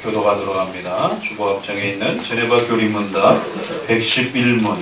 교도가도록 합니다. 주보합장에 있는 제네바 교리문답 111문.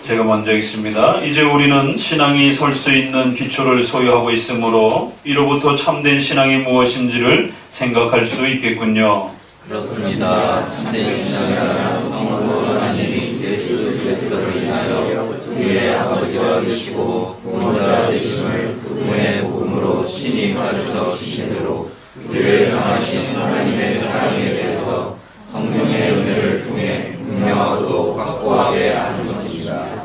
제가 먼저 읽습니다. 이제 우리는 신앙이 설 수 있는 기초를 소유하고 있으므로 이로부터 참된 신앙이 무엇인지를 생각할 수 있겠군요. 그렇습니다. 참된 신앙은 성부 하나님이 예수 그리스도를 인하여 그의 아버지와 되시고 부모자 되심을 그분의 복음으로 신이 가르쳐 주신 대로 우리를 향하신 하나님의 사랑에 대해서 성령의 은혜를 통해 분명하고 확고하게 아는 것입니다.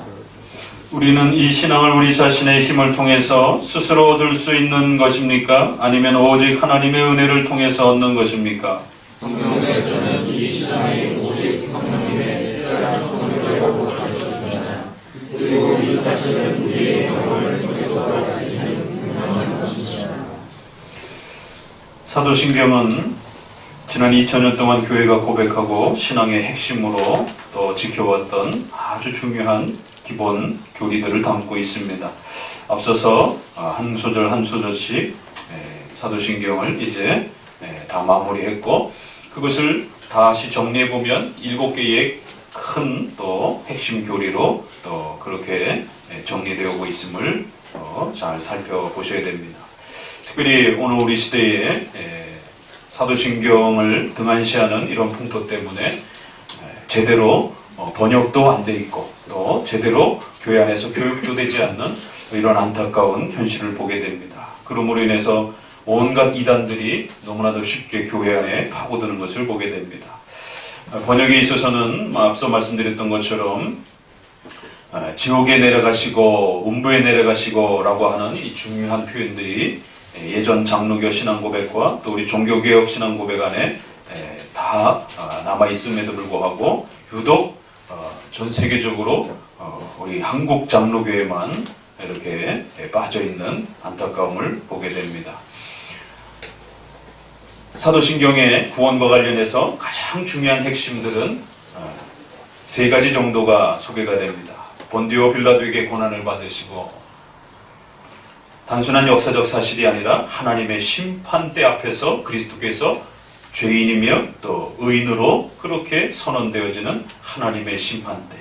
우리는 이 신앙을 우리 자신의 힘을 통해서 스스로 얻을 수 있는 것입니까? 아니면 오직 하나님의 은혜를 통해서 얻는 것입니까? 성경에서는 이 신앙이 오직 성령님의 특별한 성령이라고 가르쳐주잖아요. 그리고 이 사실은 우리의 경험을 통해서 알 수 있는 분명한 것입니다. 사도신경은 지난 2000년 동안 교회가 고백하고 신앙의 핵심으로 또 지켜왔던 아주 중요한 기본 교리들을 담고 있습니다. 앞서서 한 소절 한 소절씩 사도신경을 이제 다 마무리했고, 그것을 다시 정리해보면 7개의 큰 또 핵심 교리로 또 그렇게 정리되어 있음을 잘 살펴보셔야 됩니다. 특별히 오늘 우리 시대에 사도신경을 등한시하는 이런 풍토 때문에 제대로 번역도 안 돼 있고 또 제대로 교회 안에서 교육도 되지 않는 이런 안타까운 현실을 보게 됩니다. 그러므로 인해서 온갖 이단들이 너무나도 쉽게 교회 안에 파고드는 것을 보게 됩니다. 번역에 있어서는 앞서 말씀드렸던 것처럼 지옥에 내려가시고 음부에 내려가시고 라고 하는 이 중요한 표현들이 예전 장로교 신앙고백과 또 우리 종교개혁 신앙고백 안에 다 남아있음에도 불구하고 유독 전 세계적으로 우리 한국 장로교에만 이렇게 빠져있는 안타까움을 보게 됩니다. 사도신경의 구원과 관련해서 가장 중요한 핵심들은 세 가지 정도가 소개가 됩니다. 본디오 빌라도에게 고난을 받으시고 단순한 역사적 사실이 아니라 하나님의 심판대 앞에서 그리스도께서 죄인이며 또 의인으로 그렇게 선언되어지는 하나님의 심판대,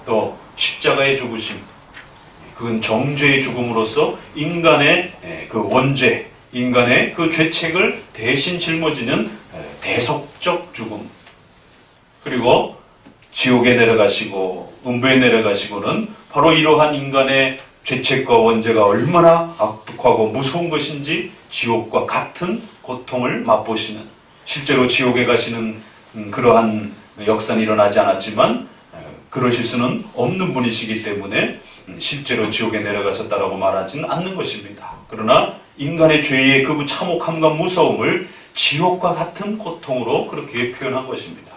또 십자가의 죽으심, 그건 정죄의 죽음으로써 인간의 그 원죄, 인간의 그 죄책을 대신 짊어지는 대속적 죽음, 그리고 지옥에 내려가시고 음부에 내려가시고는 바로 이러한 인간의 죄책과 원죄가 얼마나 악독하고 무서운 것인지 지옥과 같은 고통을 맛보시는, 실제로 지옥에 가시는 그러한 역사는 일어나지 않았지만 그러실 수는 없는 분이시기 때문에 실제로 지옥에 내려가셨다라고 말하지는 않는 것입니다. 그러나 인간의 죄의 그 참혹함과 무서움을 지옥과 같은 고통으로 그렇게 표현한 것입니다.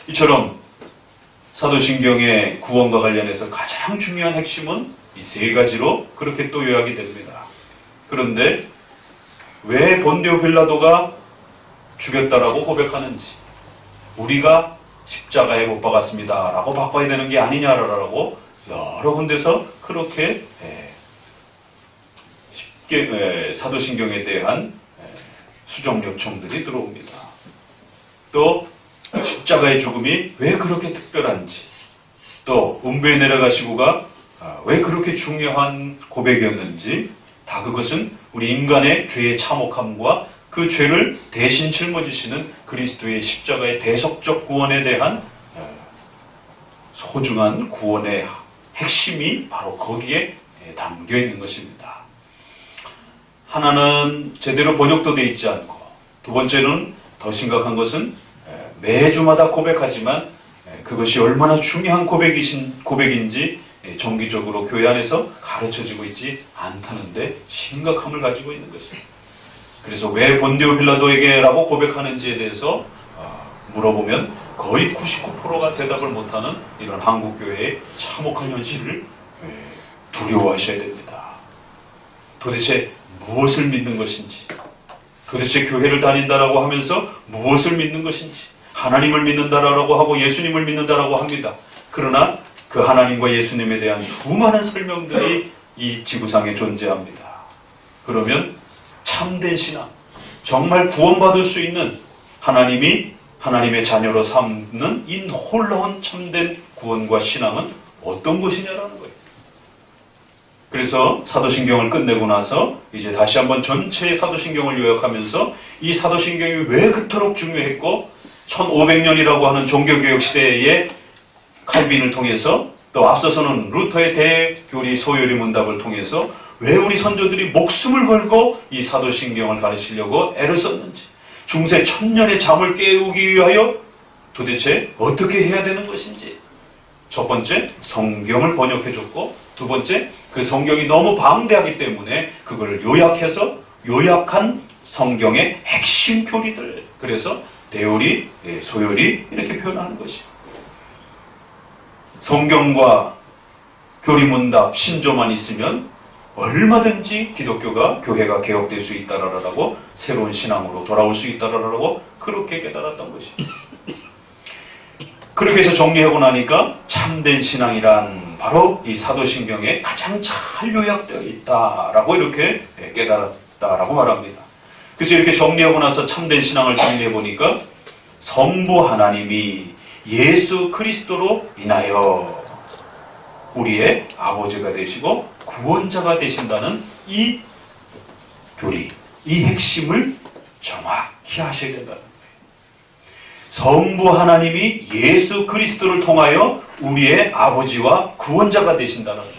이처럼 사도신경의 구원과 관련해서 가장 중요한 핵심은 이 세 가지로 그렇게 또 요약이 됩니다. 그런데 왜 본디오 빌라도가 죽였다라고 고백하는지, 우리가 십자가에 못 박았습니다 라고 바꿔야 되는 게 아니냐라고 여러 군데서 그렇게 쉽게 사도신경에 대한 수정 요청들이 들어옵니다. 또 십자가의 죽음이 왜 그렇게 특별한지, 또 음부에 내려가시고가 왜 그렇게 중요한 고백이었는지, 다 그것은 우리 인간의 죄의 참혹함과 그 죄를 대신 짊어지시는 그리스도의 십자가의 대속적 구원에 대한 소중한 구원의 핵심이 바로 거기에 담겨 있는 것입니다. 하나는 제대로 번역도 되어 있지 않고, 두 번째는 더 심각한 것은 매주마다 고백하지만 그것이 얼마나 중요한 고백인지 정기적으로 교회 안에서 가르쳐지고 있지 않다는데 심각함을 가지고 있는 것입니다. 그래서 왜 본디오 빌라도에게 라고 고백하는지에 대해서 물어보면 거의 99%가 대답을 못하는 이런 한국교회의 참혹한 현실을 두려워하셔야 됩니다. 도대체 무엇을 믿는 것인지, 도대체 교회를 다닌다라고 하면서 무엇을 믿는 것인지, 하나님을 믿는다라고 하고 예수님을 믿는다라고 합니다. 그러나 그 하나님과 예수님에 대한 수많은 설명들이 이 지구상에 존재합니다. 그러면 참된 신앙, 정말 구원받을 수 있는 하나님이 하나님의 자녀로 삼는 이 놀라운 참된 구원과 신앙은 어떤 것이냐라는 거예요. 그래서 사도신경을 끝내고 나서 이제 다시 한번 전체의 사도신경을 요약하면서 이 사도신경이 왜 그토록 중요했고 1500년이라고 하는 종교개혁 시대에 칼빈을 통해서 또 앞서서는 루터의 대교리 소요리 문답을 통해서 왜 우리 선조들이 목숨을 걸고 이 사도신경을 가르치려고 애를 썼는지, 중세 1000년의 잠을 깨우기 위하여 도대체 어떻게 해야 되는 것인지, 첫 번째 성경을 번역해줬고, 두 번째 그 성경이 너무 방대하기 때문에 그걸 요약한 성경의 핵심 교리들, 그래서 대요리, 소요리 이렇게 표현하는 것이에요. 성경과 교리문답, 신조만 있으면 얼마든지 기독교가, 교회가 개혁될 수 있다라고, 새로운 신앙으로 돌아올 수 있다라고 그렇게 깨달았던 것이에요. 그렇게 해서 정리하고 나니까 참된 신앙이란 바로 이 사도신경에 가장 잘 요약되어 있다라고 이렇게 깨달았다라고 말합니다. 그래서 이렇게 정리하고 나서 참된 신앙을 정리해 보니까 성부 하나님이 예수 그리스도로 인하여 우리의 아버지가 되시고 구원자가 되신다는 이 교리, 이 핵심을 정확히 하셔야 된다는 거예요. 성부 하나님이 예수 그리스도를 통하여 우리의 아버지와 구원자가 되신다는 거예요.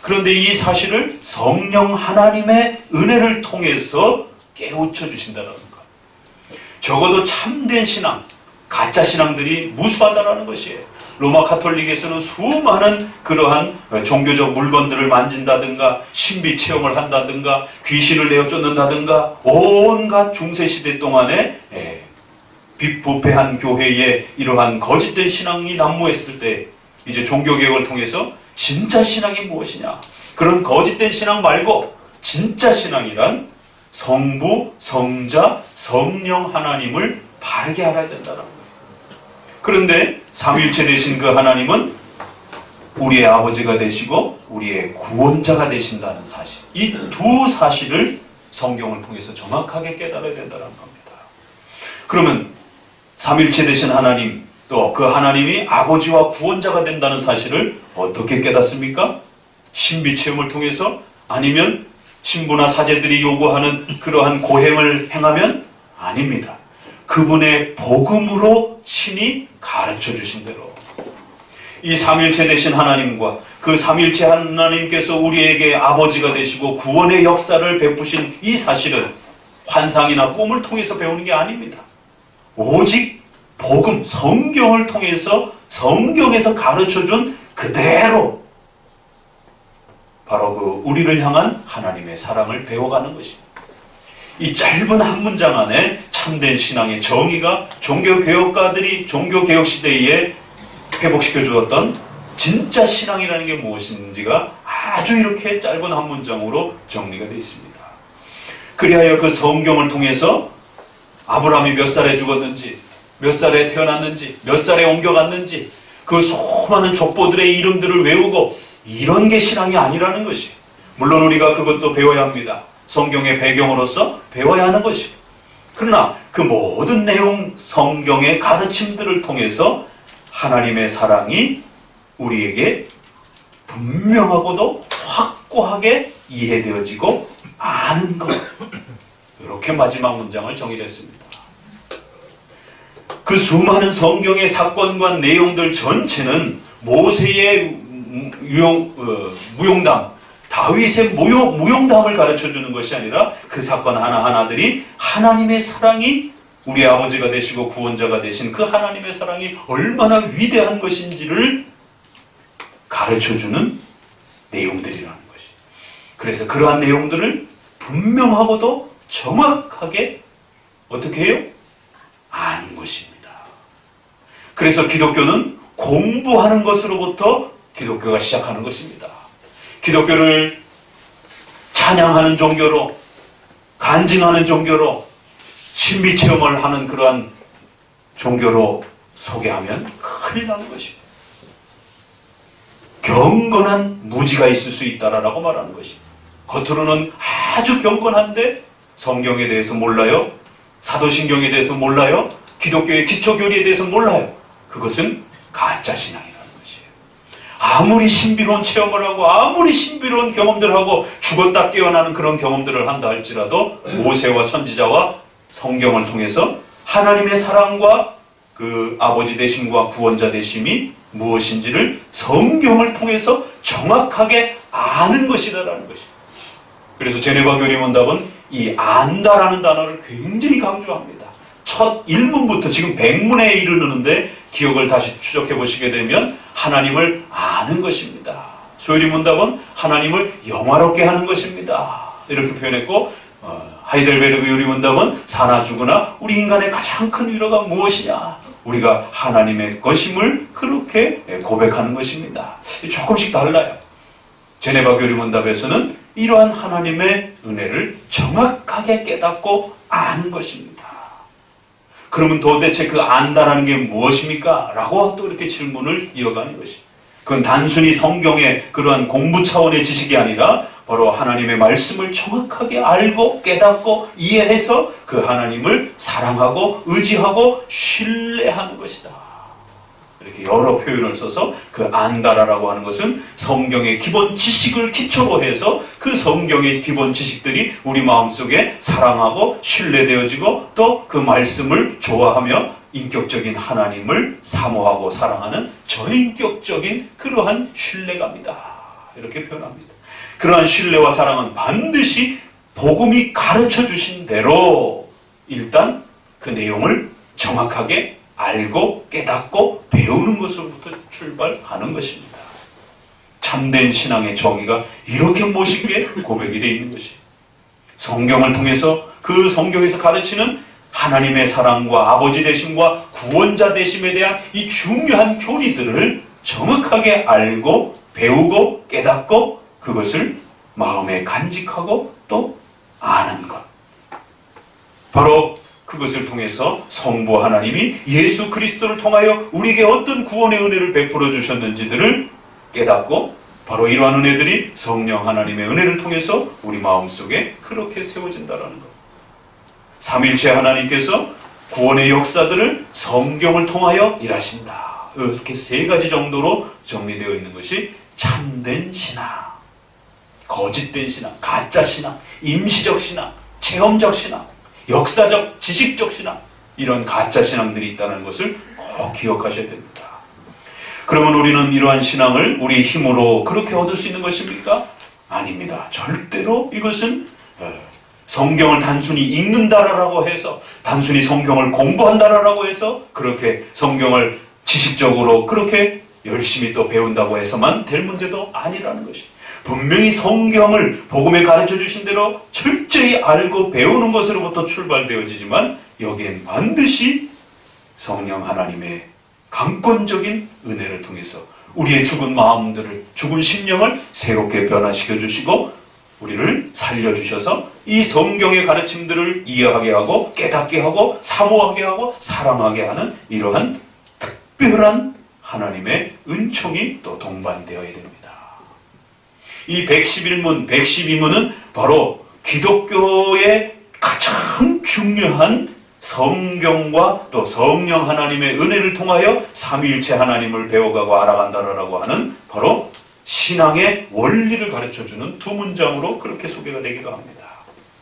그런데 이 사실을 성령 하나님의 은혜를 통해서 깨우쳐 주신다는 거예요. 적어도 참된 신앙, 가짜 신앙들이 무수하다는 것이에요. 로마 카톨릭에서는 수많은 그러한 종교적 물건들을 만진다든가 신비 체험을 한다든가 귀신을 내어 쫓는다든가 온갖 중세시대 동안에 부패한 교회에 이러한 거짓된 신앙이 난무했을 때 이제 종교개혁을 통해서 진짜 신앙이 무엇이냐, 그런 거짓된 신앙 말고 진짜 신앙이란 성부, 성자, 성령 하나님을 바르게 알아야 된다는 거예요. 그런데 삼위일체 되신 그 하나님은 우리의 아버지가 되시고 우리의 구원자가 되신다는 사실, 이 두 사실을 성경을 통해서 정확하게 깨달아야 된다는 겁니다. 그러면 삼위일체 되신 하나님, 또 그 하나님이 아버지와 구원자가 된다는 사실을 어떻게 깨닫습니까? 신비 체험을 통해서? 아니면 신부나 사제들이 요구하는 그러한 고행을 행하면? 아닙니다. 그분의 복음으로 친히 가르쳐 주신 대로 이 삼위일체 되신 하나님과 그 삼위일체 하나님께서 우리에게 아버지가 되시고 구원의 역사를 베푸신 이 사실은 환상이나 꿈을 통해서 배우는 게 아닙니다. 오직 복음, 성경을 통해서 성경에서 가르쳐준 그대로 바로 그 우리를 향한 하나님의 사랑을 배워가는 것입니다. 이 짧은 한 문장 안에 참된 신앙의 정의가 종교개혁가들이 종교개혁 시대에 회복시켜 주었던 진짜 신앙이라는 게 무엇인지가 아주 이렇게 짧은 한 문장으로 정리가 되어 있습니다. 그리하여 그 성경을 통해서 아브라함이 몇 살에 죽었는지, 몇 살에 태어났는지, 몇 살에 옮겨갔는지 그 수많은 족보들의 이름들을 외우고 이런 게 신앙이 아니라는 것이에요. 물론 우리가 그것도 배워야 합니다. 성경의 배경으로서 배워야 하는 것이에요. 그러나 그 모든 내용, 성경의 가르침들을 통해서 하나님의 사랑이 우리에게 분명하고도 확고하게 이해되어지고 아는 것, 이렇게 마지막 문장을 정의했습니다. 그 수많은 성경의 사건과 내용들 전체는 모세의 무용담, 다윗의 무용담을 가르쳐주는 것이 아니라 그 사건 하나하나들이 하나님의 사랑이 우리 아버지가 되시고 구원자가 되신 그 하나님의 사랑이 얼마나 위대한 것인지를 가르쳐주는 내용들이라는 것이. 그래서 그러한 내용들을 분명하고도 정확하게 어떻게 해요? 아는 것입니다. 그래서 기독교는 공부하는 것으로부터 기독교가 시작하는 것입니다. 기독교를 찬양하는 종교로, 간증하는 종교로, 신비체험을 하는 그러한 종교로 소개하면 큰일 나는 것입니다. 경건한 무지가 있을 수 있다라고 말하는 것입니다. 겉으로는 아주 경건한데 성경에 대해서 몰라요? 사도신경에 대해서 몰라요? 기독교의 기초교리에 대해서 몰라요. 그것은 가짜 신앙이라는 것이에요. 아무리 신비로운 체험을 하고 아무리 신비로운 경험들을 하고 죽었다 깨어나는 그런 경험들을 한다 할지라도 모세와 선지자와 성경을 통해서 하나님의 사랑과 그 아버지 되심과 구원자 되심이 무엇인지를 성경을 통해서 정확하게 아는 것이다라는 것이에요. 그래서 제네바 교리문답은 이 안다라는 단어를 굉장히 강조합니다. 첫 1문부터 지금 100문에 이르는데 기억을 다시 추적해 보시게 되면 하나님을 아는 것입니다. 소요리문답은 하나님을 영화롭게 하는 것입니다. 이렇게 표현했고 하이델베르그 요리문답은 사나 죽으나 우리 인간의 가장 큰 위로가 무엇이냐? 우리가 하나님의 것임을 그렇게 고백하는 것입니다. 조금씩 달라요. 제네바 교리문답에서는 이러한 하나님의 은혜를 정확하게 깨닫고 아는 것입니다. 그러면 도대체 그 안다라는 게 무엇입니까? 라고 또 이렇게 질문을 이어가는 것입니다. 그건 단순히 성경의 그러한 공부 차원의 지식이 아니라 바로 하나님의 말씀을 정확하게 알고 깨닫고 이해해서 그 하나님을 사랑하고 의지하고 신뢰하는 것이다. 이렇게 여러 표현을 써서 그 안다라고 하는 것은 성경의 기본 지식을 기초로 해서 그 성경의 기본 지식들이 우리 마음속에 사랑하고 신뢰되어지고 또 그 말씀을 좋아하며 인격적인 하나님을 사모하고 사랑하는 저인격적인 그러한 신뢰감이다. 이렇게 표현합니다. 그러한 신뢰와 사랑은 반드시 복음이 가르쳐 주신 대로 일단 그 내용을 정확하게 알고 깨닫고 배우는 것으로부터 출발하는 것입니다. 참된 신앙의 정의가 이렇게 멋있게 고백이 되어 있는 것이에요. 성경을 통해서 그 성경에서 가르치는 하나님의 사랑과 아버지 되심과 구원자 되심에 대한 이 중요한 교리들을 정확하게 알고 배우고 깨닫고 그것을 마음에 간직하고 또 아는 것. 바로 그것을 통해서 성부 하나님이 예수 그리스도를 통하여 우리에게 어떤 구원의 은혜를 베풀어 주셨는지들을 깨닫고 바로 이러한 은혜들이 성령 하나님의 은혜를 통해서 우리 마음속에 그렇게 세워진다는 것. 삼일체 하나님께서 구원의 역사들을 성경을 통하여 일하신다. 이렇게 세 가지 정도로 정리되어 있는 것이 참된 신앙, 거짓된 신앙, 가짜 신앙, 임시적 신앙, 체험적 신앙, 역사적, 지식적 신앙, 이런 가짜 신앙들이 있다는 것을 꼭 기억하셔야 됩니다. 그러면 우리는 이러한 신앙을 우리의 힘으로 그렇게 얻을 수 있는 것입니까? 아닙니다. 절대로 이것은 성경을 단순히 읽는다라고 해서 단순히 성경을 공부한다라고 해서 그렇게 성경을 지식적으로 그렇게 열심히 또 배운다고 해서만 될 문제도 아니라는 것이 분명히 성경을 복음에 가르쳐 주신 대로 철저히 알고 배우는 것으로부터 출발되어지지만 여기엔 반드시 성령 하나님의 강권적인 은혜를 통해서 우리의 죽은 마음들을 죽은 심령을 새롭게 변화시켜 주시고 우리를 살려주셔서 이 성경의 가르침들을 이해하게 하고 깨닫게 하고 사모하게 하고 사랑하게 하는 이러한 특별한 하나님의 은총이 또 동반되어야 됩니다. 이 111문, 112문은 바로 기독교의 가장 중요한 성경과 또 성령 하나님의 은혜를 통하여 삼위일체 하나님을 배워가고 알아간다라고 하는 바로 신앙의 원리를 가르쳐주는 두 문장으로 그렇게 소개가 되기도 합니다.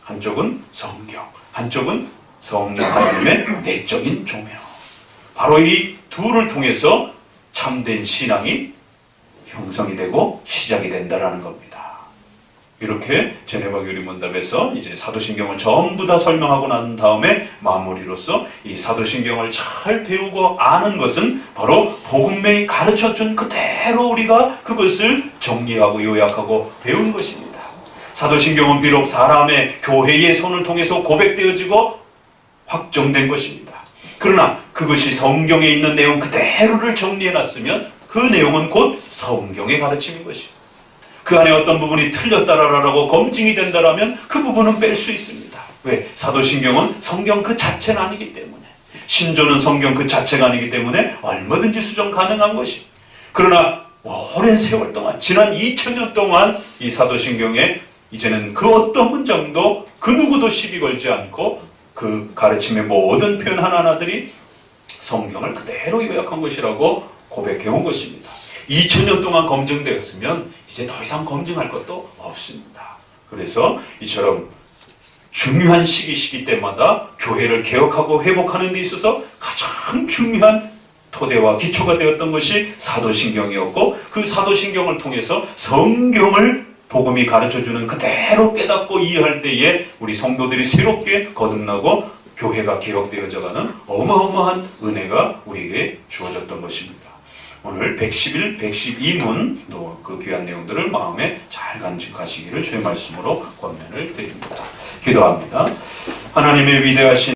한쪽은 성경, 한쪽은 성령 하나님의 내적인 조명. 바로 이 둘을 통해서 참된 신앙이 형성이 되고 시작이 된다라는 겁니다. 이렇게 제네바 교리문답에서 이제 사도신경을 전부 다 설명하고 난 다음에 마무리로서 이 사도신경을 잘 배우고 아는 것은 바로 복음에 가르쳐준 그대로 우리가 그것을 정리하고 요약하고 배운 것입니다. 사도신경은 비록 사람의 교회의 손을 통해서 고백되어지고 확정된 것입니다. 그러나 그것이 성경에 있는 내용 그대로를 정리해놨으면 그 내용은 곧 성경의 가르침인 것입니다. 그 안에 어떤 부분이 틀렸다라고 검증이 된다라면 그 부분은 뺄 수 있습니다. 왜? 사도신경은 성경 그 자체는 아니기 때문에, 신조는 성경 그 자체가 아니기 때문에 얼마든지 수정 가능한 것이. 그러나 오랜 세월 동안, 지난 2000년 동안 이 사도신경에 이제는 그 어떤 문장도 그 누구도 시비 걸지 않고 그 가르침의 모든 표현 하나하나들이 성경을 그대로 요약한 것이라고 고백해온 것입니다. 2000년 동안 검증되었으면 이제 더 이상 검증할 것도 없습니다. 그래서 이처럼 중요한 시기 때마다 교회를 개혁하고 회복하는 데 있어서 가장 중요한 토대와 기초가 되었던 것이 사도신경이었고, 그 사도신경을 통해서 성경을 복음이 가르쳐주는 그대로 깨닫고 이해할 때에 우리 성도들이 새롭게 거듭나고 교회가 개혁되어져가는 어마어마한 은혜가 우리에게 주어졌던 것입니다. 오늘 111, 112문 또 그 귀한 내용들을 마음에 잘 간직하시기를 주의 말씀으로 권면을 드립니다. 기도합니다. 하나님의 위대하신